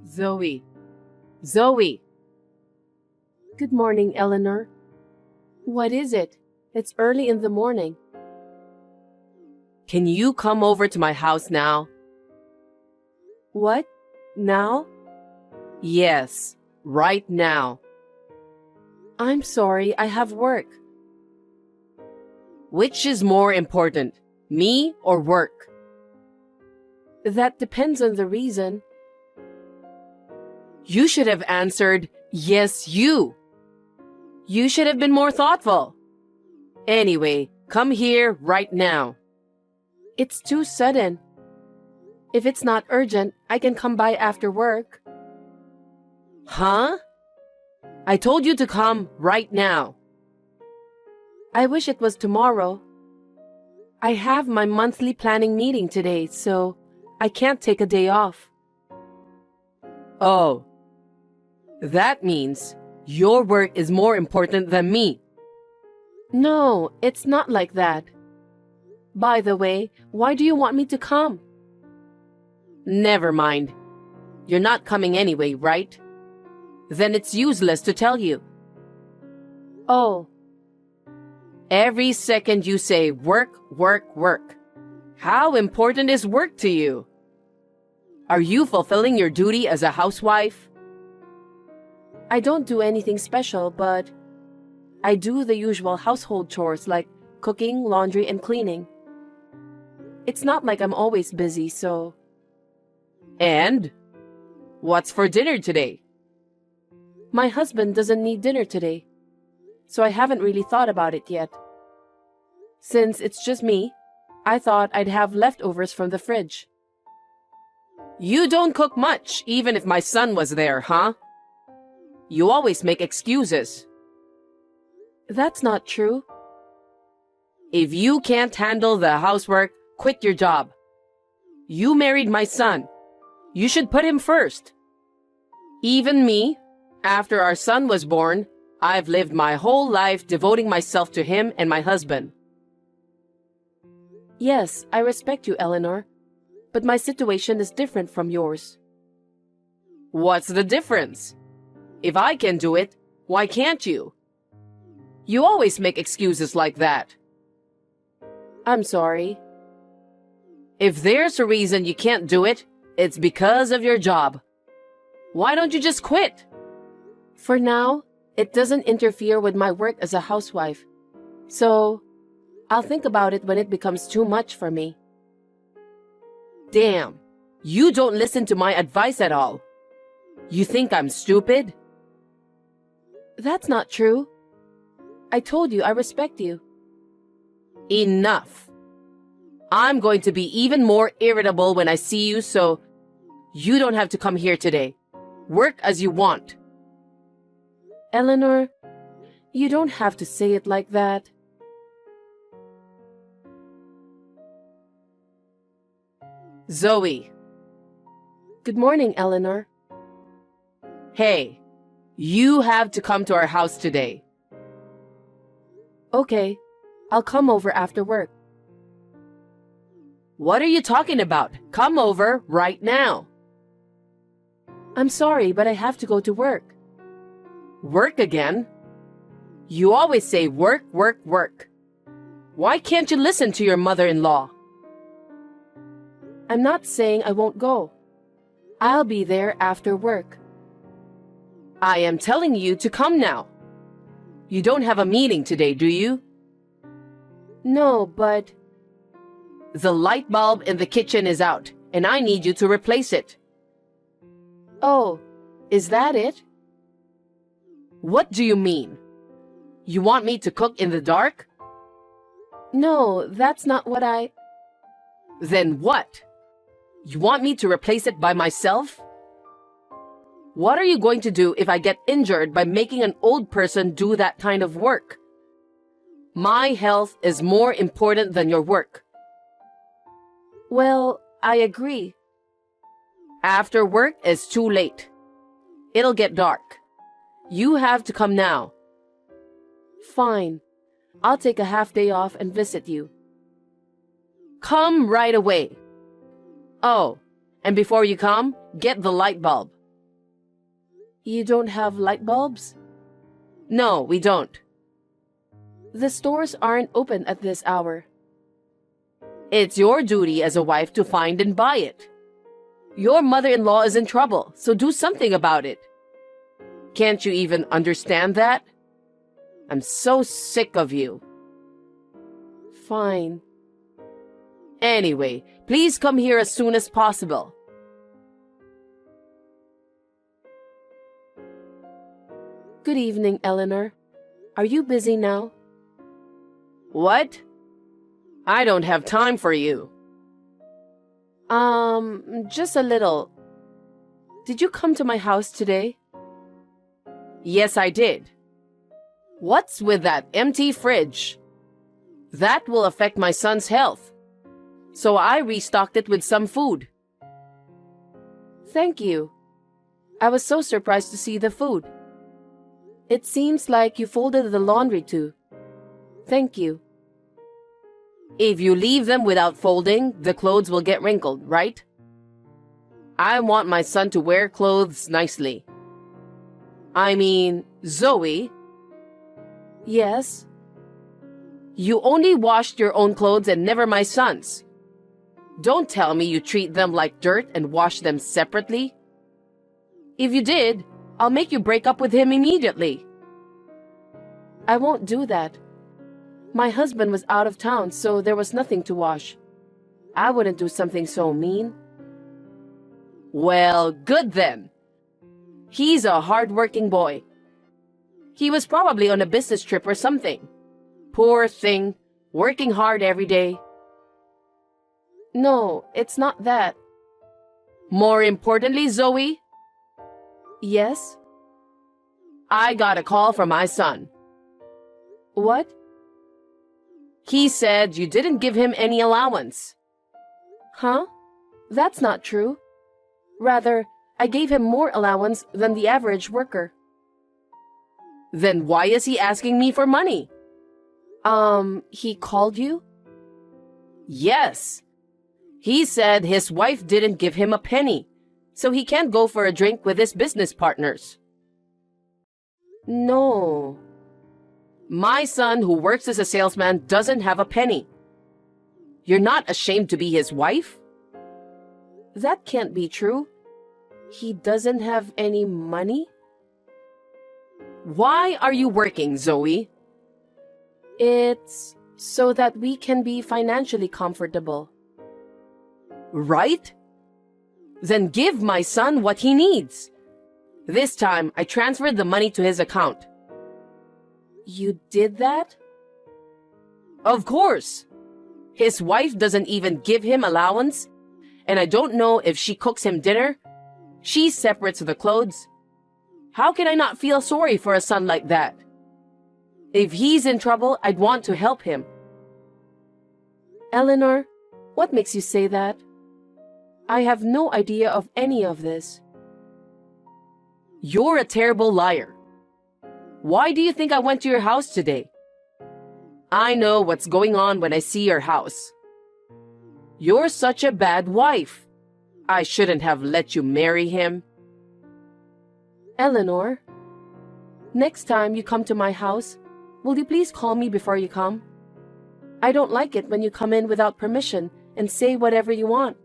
Zoe. Zoe. Good morning, Eleanor. What is it? It's early in the morning. Can you come over to my house now? What? Now? Yes, right now. I'm sorry, I have work. Which is more important, me or work? That depends on the reason. You should have answered, yes, you. You should have been more thoughtful. Anyway, come here right now. It's too sudden. If it's not urgent, I can come by after work. Huh? I told you to come right now. I wish it was tomorrow. I have my monthly planning meeting today, so I can't take a day off. Oh. That means your work is more important than me. No, it's not like that. By the way, why do you want me to come? Never mind. You're not coming anyway, right? Then it's useless to tell you. Oh. Every second you say work, work, work. How important is work to you? Are you fulfilling your duty as a housewife? I don't do anything special, but I do the usual household chores like cooking, laundry, and cleaning. It's not like I'm always busy, so... And? What's for dinner today? My husband doesn't need dinner today, so I haven't really thought about it yet. Since it's just me, I thought I'd have leftovers from the fridge. You don't cook much, even if my son was there, huh? You always make excuses. That's not true. If you can't handle the housework, quit your job. You married my son. You should put him first. Even me, after our son was born, I've lived my whole life devoting myself to him and my husband. Yes, I respect you, Eleanor, but my situation is different from yours. What's the difference? If I can do it, why can't you? You always make excuses like that. I'm sorry. If there's a reason you can't do it, it's because of your job. Why don't you just quit? For now, it doesn't interfere with my work as a housewife. So, I'll think about it when it becomes too much for me. Damn, you don't listen to my advice at all. You think I'm stupid? That's not true. I told you I respect you. Enough. I'm going to be even more irritable when I see you, so you don't have to come here today. Work as you want. Eleanor, you don't have to say it like that. Zoe. Good morning, Eleanor. Hey, you have to come to our house today. Okay, I'll come over after work. What are you talking about? Come over right now. I'm sorry, but I have to go to work. Work again? You always say work, work, work. Why can't you listen to your mother-in-law? I'm not saying I won't go. I'll be there after work. I am telling you to come now. You don't have a meeting today, do you? No, but... The light bulb in the kitchen is out, and I need you to replace it. Oh, is that it? What do you mean? You want me to cook in the dark? No, that's not what I... Then what? You want me to replace it by myself? What are you going to do if I get injured by making an old person do that kind of work? My health is more important than your work. Well, I agree. After work is too late. It'll get dark. You have to come now. Fine. I'll take a half day off and visit you. Come right away. Oh, and before you come, get the light bulb. You don't have light bulbs? No, we don't. The stores aren't open at this hour. It's your duty as a wife to find and buy it. Your mother-in-law is in trouble, so do something about it. Can't you even understand that? I'm so sick of you. Fine. Anyway, please come here as soon as possible. Good evening, Eleanor. Are you busy now? What? I don't have time for you. Just a little. Did you come to my house today? Yes, I did. What's with that empty fridge? That will affect my son's health. So I restocked it with some food. Thank you. I was so surprised to see the food. It seems like you folded the laundry too. Thank you. If you leave them without folding, the clothes will get wrinkled, right? I want my son to wear clothes nicely. I mean, Zoe. Yes? You only washed your own clothes and never my son's. Don't tell me you treat them like dirt and wash them separately. If you did, I'll make you break up with him immediately. I won't do that. My husband was out of town, so there was nothing to wash. I wouldn't do something so mean. Well, good then. He's a hard-working boy. He was probably on a business trip or something. Poor thing, working hard every day. No, it's not that. More importantly, Zoe, Yes? I got a call from my son. What? He said you didn't give him any allowance. Huh? That's not true. Rather, I gave him more allowance than the average worker. Then why is he asking me for money? He called you? Yes. He said his wife didn't give him a penny, so he can't go for a drink with his business partners. No. My son, who works as a salesman, doesn't have a penny. You're not ashamed to be his wife? That can't be true. He doesn't have any money? Why are you working, Zoe? It's so that we can be financially comfortable. Right? Then give my son what he needs. This time, I transferred the money to his account. You did that? Of course. His wife doesn't even give him allowance, and I don't know if she cooks him dinner. She separates the clothes. How can I not feel sorry for a son like that? If he's in trouble, I'd want to help him. Eleanor, what makes you say that? I have no idea of any of this. You're a terrible liar. Why do you think I went to your house today? I know what's going on when I see your house. You're such a bad wife. I shouldn't have let you marry him. Eleanor, next time you come to my house, will you please call me before you come? I don't like it when you come in without permission and say whatever you want.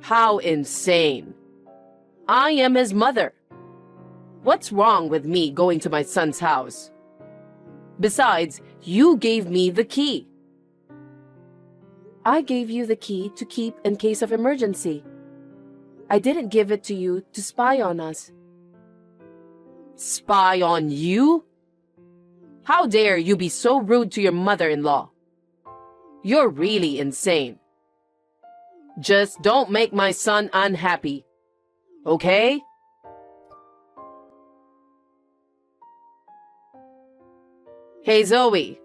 How insane. I am his mother. What's wrong with me going to my son's house? Besides, you gave me the key. I gave you the key to keep in case of emergency. I didn't give it to you to spy on us. Spy on you? How dare you be so rude to your mother-in-law? You're really insane. Just don't make my son unhappy. Okay? Hey, Zoe.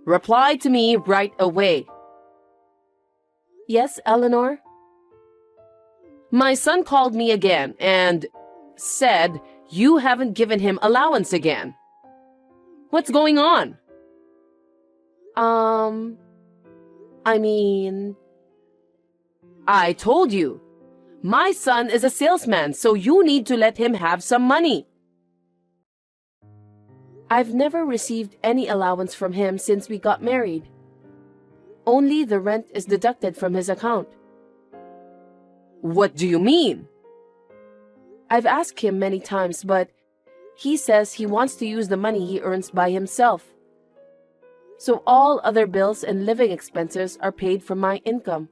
Reply to me right away. Yes, Eleanor? My son called me again and said you haven't given him allowance again. What's going on? I mean... I told you. My son is a salesman, so you need to let him have some money. I've never received any allowance from him since we got married. Only the rent is deducted from his account. What do you mean? I've asked him many times, but he says he wants to use the money he earns by himself. So all other bills and living expenses are paid from my income.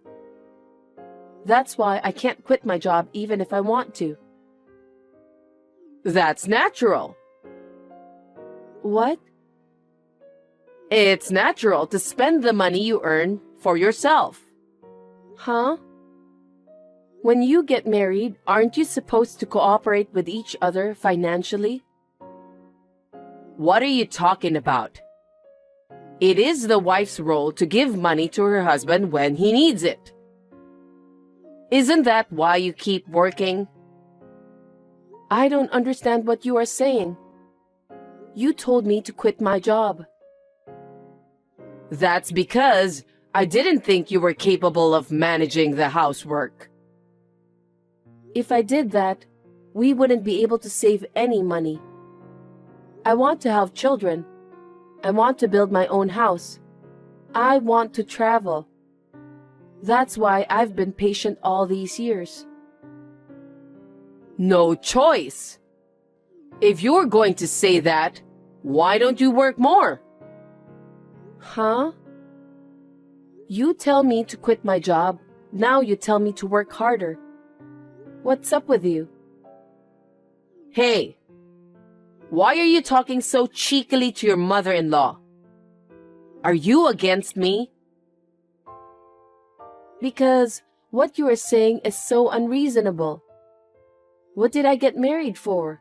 That's why I can't quit my job even if I want to. That's natural. What? It's natural to spend the money you earn for yourself. Huh? When you get married, aren't you supposed to cooperate with each other financially? What are you talking about? It is the wife's role to give money to her husband when he needs it. Isn't that why you keep working? I don't understand what you are saying. You told me to quit my job. That's because I didn't think you were capable of managing the housework. If I did that, we wouldn't be able to save any money. I want to have children. I want to build my own house. I want to travel. That's why I've been patient all these years. No choice. If you're going to say that, why don't you work more? Huh? You tell me to quit my job. Now you tell me to work harder. What's up with you? Hey, why are you talking so cheekily to your mother-in-law? Are you against me? Because what you are saying is so unreasonable. What did I get married for?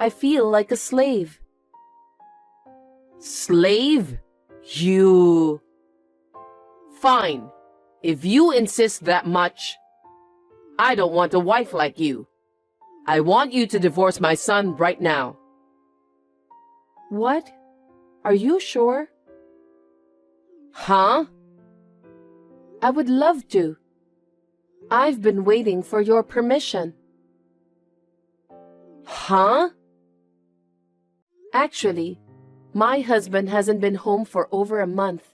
I feel like a slave. Slave? You... Fine. If you insist that much, I don't want a wife like you. I want you to divorce my son right now. What? Are you sure? Huh? I would love to. I've been waiting for your permission. Huh? Actually, my husband hasn't been home for over a month.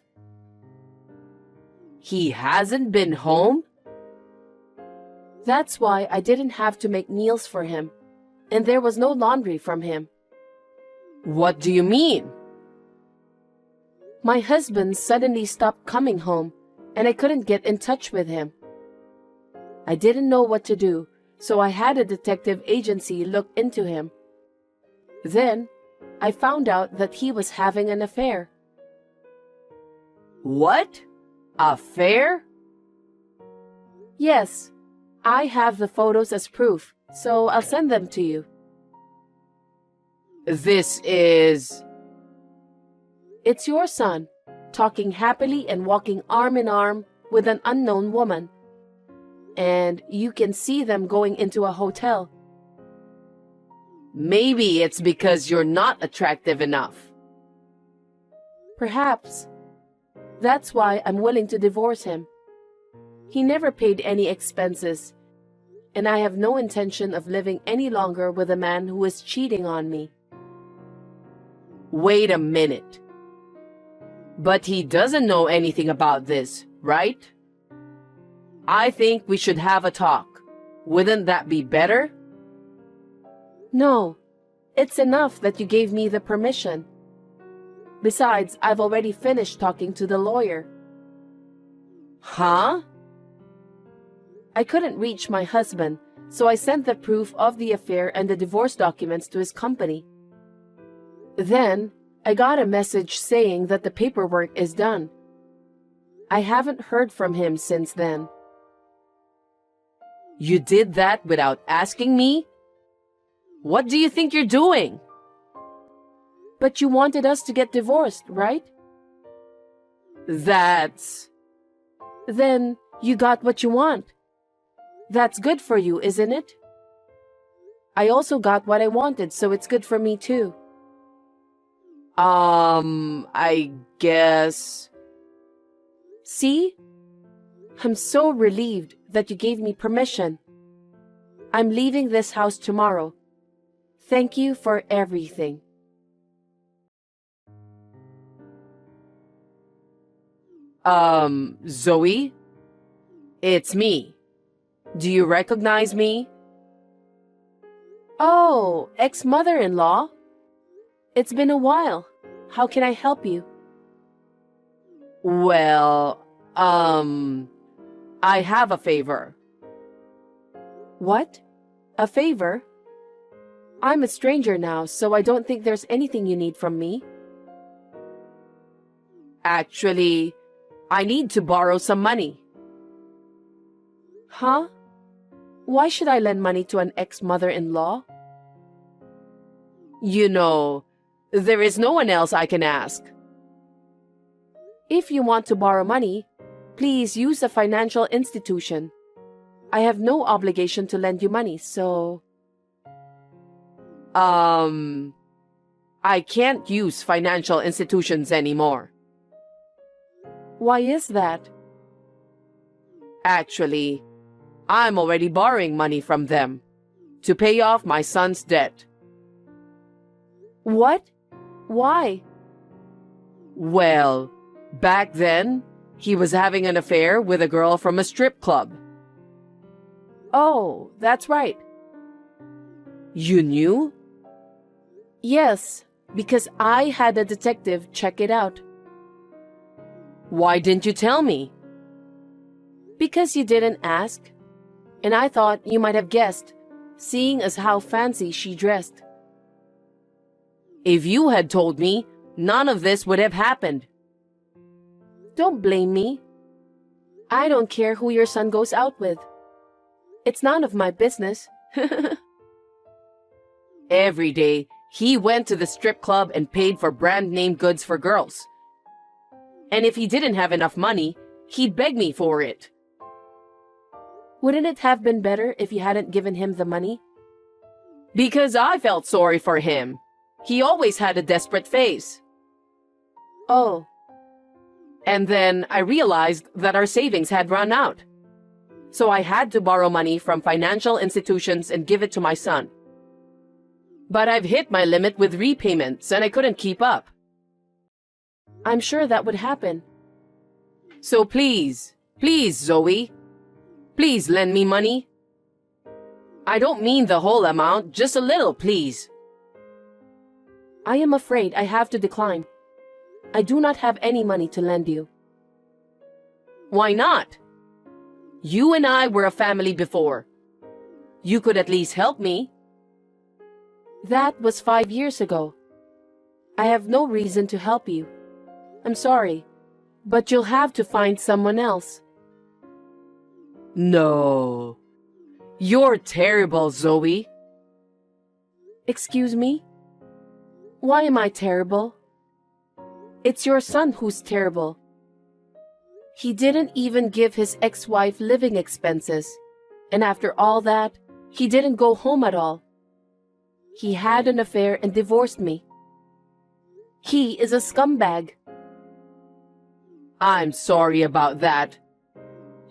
He hasn't been home? That's why I didn't have to make meals for him, and there was no laundry from him. What do you mean? My husband suddenly stopped coming home, and I couldn't get in touch with him. I didn't know what to do, so I had a detective agency look into him. Then, I found out that he was having an affair. What? Affair? Yes, I have the photos as proof, so I'll send them to you. This is... It's your son, talking happily and walking arm in arm with an unknown woman. And you can see them going into a hotel. Maybe it's because you're not attractive enough. Perhaps. That's why I'm willing to divorce him. He never paid any expenses, and I have no intention of living any longer with a man who is cheating on me. Wait a minute. But he doesn't know anything about this, right? I think we should have a talk. Wouldn't that be better? No, it's enough that you gave me the permission. Besides, I've already finished talking to the lawyer. Huh? I couldn't reach my husband, so I sent the proof of the affair and the divorce documents to his company. Then, I got a message saying that the paperwork is done. I haven't heard from him since then. You did that without asking me? What do you think you're doing? But you wanted us to get divorced, right? That's... Then you got what you want. That's good for you, isn't it? I also got what I wanted, so it's good for me too. I guess... See? I'm so relieved that you gave me permission. I'm leaving this house tomorrow. Thank you for everything. Zoe? It's me. Do you recognize me? Oh, ex-mother-in-law? It's been a while. How can I help you? Well, I have a favor. What? A favor? I'm a stranger now, so I don't think there's anything you need from me. Actually, I need to borrow some money. Huh? Why should I lend money to an ex-mother-in-law? You know, there is no one else I can ask. If you want to borrow money, please use a financial institution. I have no obligation to lend you money, so... I can't use financial institutions anymore. Why is that? Actually, I'm already borrowing money from them to pay off my son's debt. What? Why? Well, back then, he was having an affair with a girl from a strip club. Oh, that's right. You knew? Yes, because I had a detective check it out. Why didn't you tell me? Because you didn't ask. And I thought you might have guessed, seeing as how fancy she dressed. If you had told me, none of this would have happened. Don't blame me. I don't care who your son goes out with. It's none of my business. Every day, he went to the strip club and paid for brand name goods for girls. And if he didn't have enough money, he'd beg me for it. Wouldn't it have been better if you hadn't given him the money? Because I felt sorry for him. He always had a desperate face. Oh. And then I realized that our savings had run out. So I had to borrow money from financial institutions and give it to my son. But I've hit my limit with repayments and I couldn't keep up. I'm sure that would happen. So please, Zoe, please lend me money. I don't mean the whole amount, just a little, please. I am afraid I have to decline. I do not have any money to lend you. Why not? You and I were a family before. You could at least help me. That was 5 years ago. I have no reason to help you. I'm sorry, but you'll have to find someone else. No. You're terrible, Zoe. Excuse me? Why am I terrible? It's your son who's terrible. He didn't even give his ex-wife living expenses, and after all that, he didn't go home at all. He had an affair and divorced me. He is a scumbag. I'm sorry about that.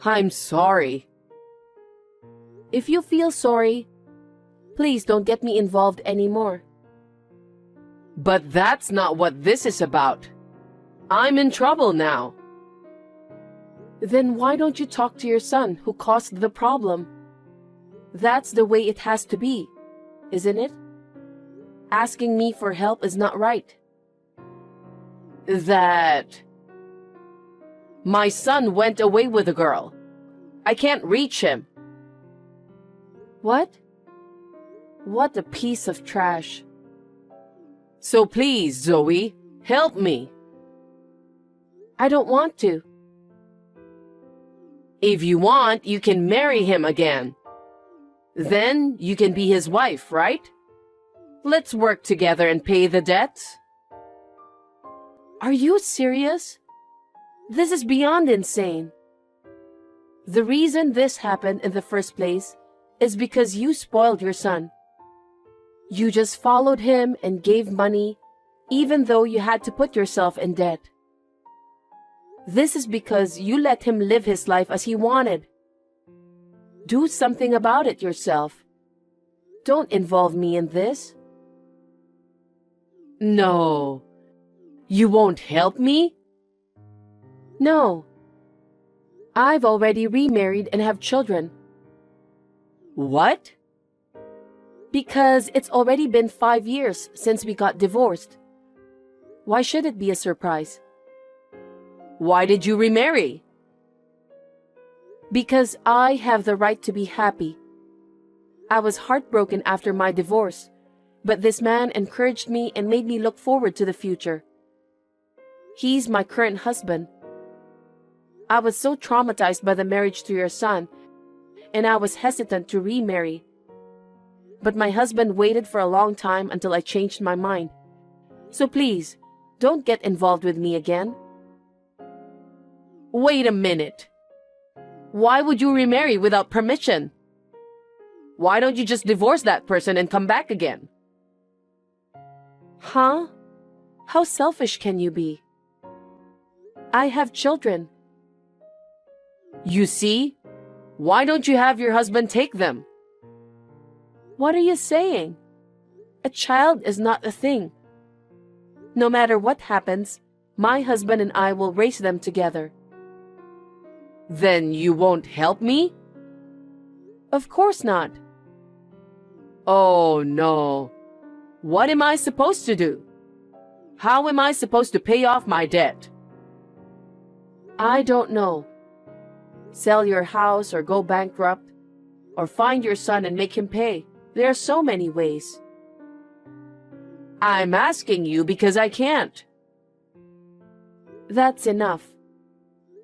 I'm sorry. If you feel sorry, please don't get me involved anymore. But that's not what this is about. I'm in trouble now. Then why don't you talk to your son who caused the problem? That's the way it has to be, isn't it? Asking me for help is not right. My son went away with a girl. I can't reach him. What? What a piece of trash. So please, Zoe, help me. I don't want to. If you want, you can marry him again. Then you can be his wife, right? Let's work together and pay the debts. Are you serious? This is beyond insane. The reason this happened in the first place is because you spoiled your son. You just followed him and gave money, even though you had to put yourself in debt. This is because you let him live his life as he wanted. Do something about it yourself. Don't involve me in this. No. You won't help me? No. I've already remarried and have children. What? Because it's already been 5 years since we got divorced. Why should it be a surprise? Why did you remarry? Because I have the right to be happy. I was heartbroken after my divorce, but this man encouraged me and made me look forward to the future. He's my current husband. I was so traumatized by the marriage to your son, and I was hesitant to remarry. But my husband waited for a long time until I changed my mind. So please, don't get involved with me again. Wait a minute. Why would you remarry without permission? Why don't you just divorce that person and come back again? Huh? How selfish can you be? I have children. You see? Why don't you have your husband take them? What are you saying? A child is not a thing. No matter what happens, my husband and I will raise them together. Then you won't help me? Of course not. Oh no. What am I supposed to do? How am I supposed to pay off my debt? I don't know. Sell your house or go bankrupt, or find your son and make him pay. There are so many ways. I'm asking you because I can't. That's enough.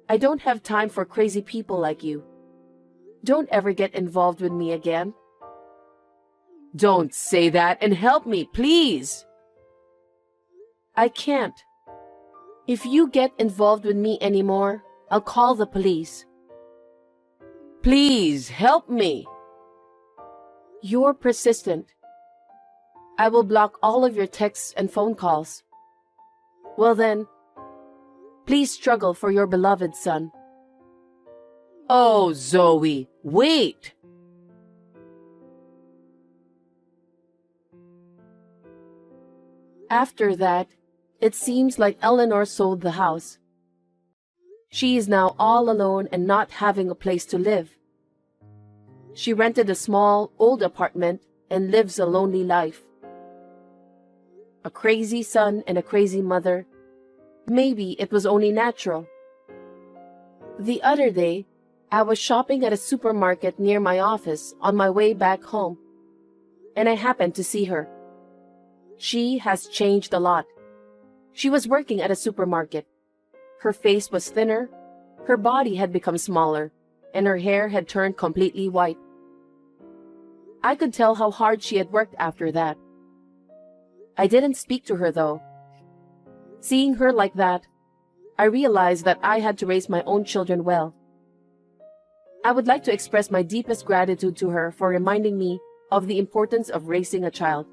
I don't have time for crazy people like you. Don't ever get involved with me again. Don't say that and help me, please. I can't. If you get involved with me anymore, I'll call the police. Please help me. You're persistent. I will block all of your texts and phone calls. Well then, please struggle for your beloved son. Oh, Zoe, wait. After that, it seems like Eleanor sold the house. She is now all alone and not having a place to live. She rented a small, old apartment and lives a lonely life. A crazy son and a crazy mother. Maybe it was only natural. The other day, I was shopping at a supermarket near my office on my way back home, and I happened to see her. She has changed a lot. She was working at a supermarket. Her face was thinner, her body had become smaller, and her hair had turned completely white. I could tell how hard she had worked after that. I didn't speak to her though. Seeing her like that, I realized that I had to raise my own children well. I would like to express my deepest gratitude to her for reminding me of the importance of raising a child.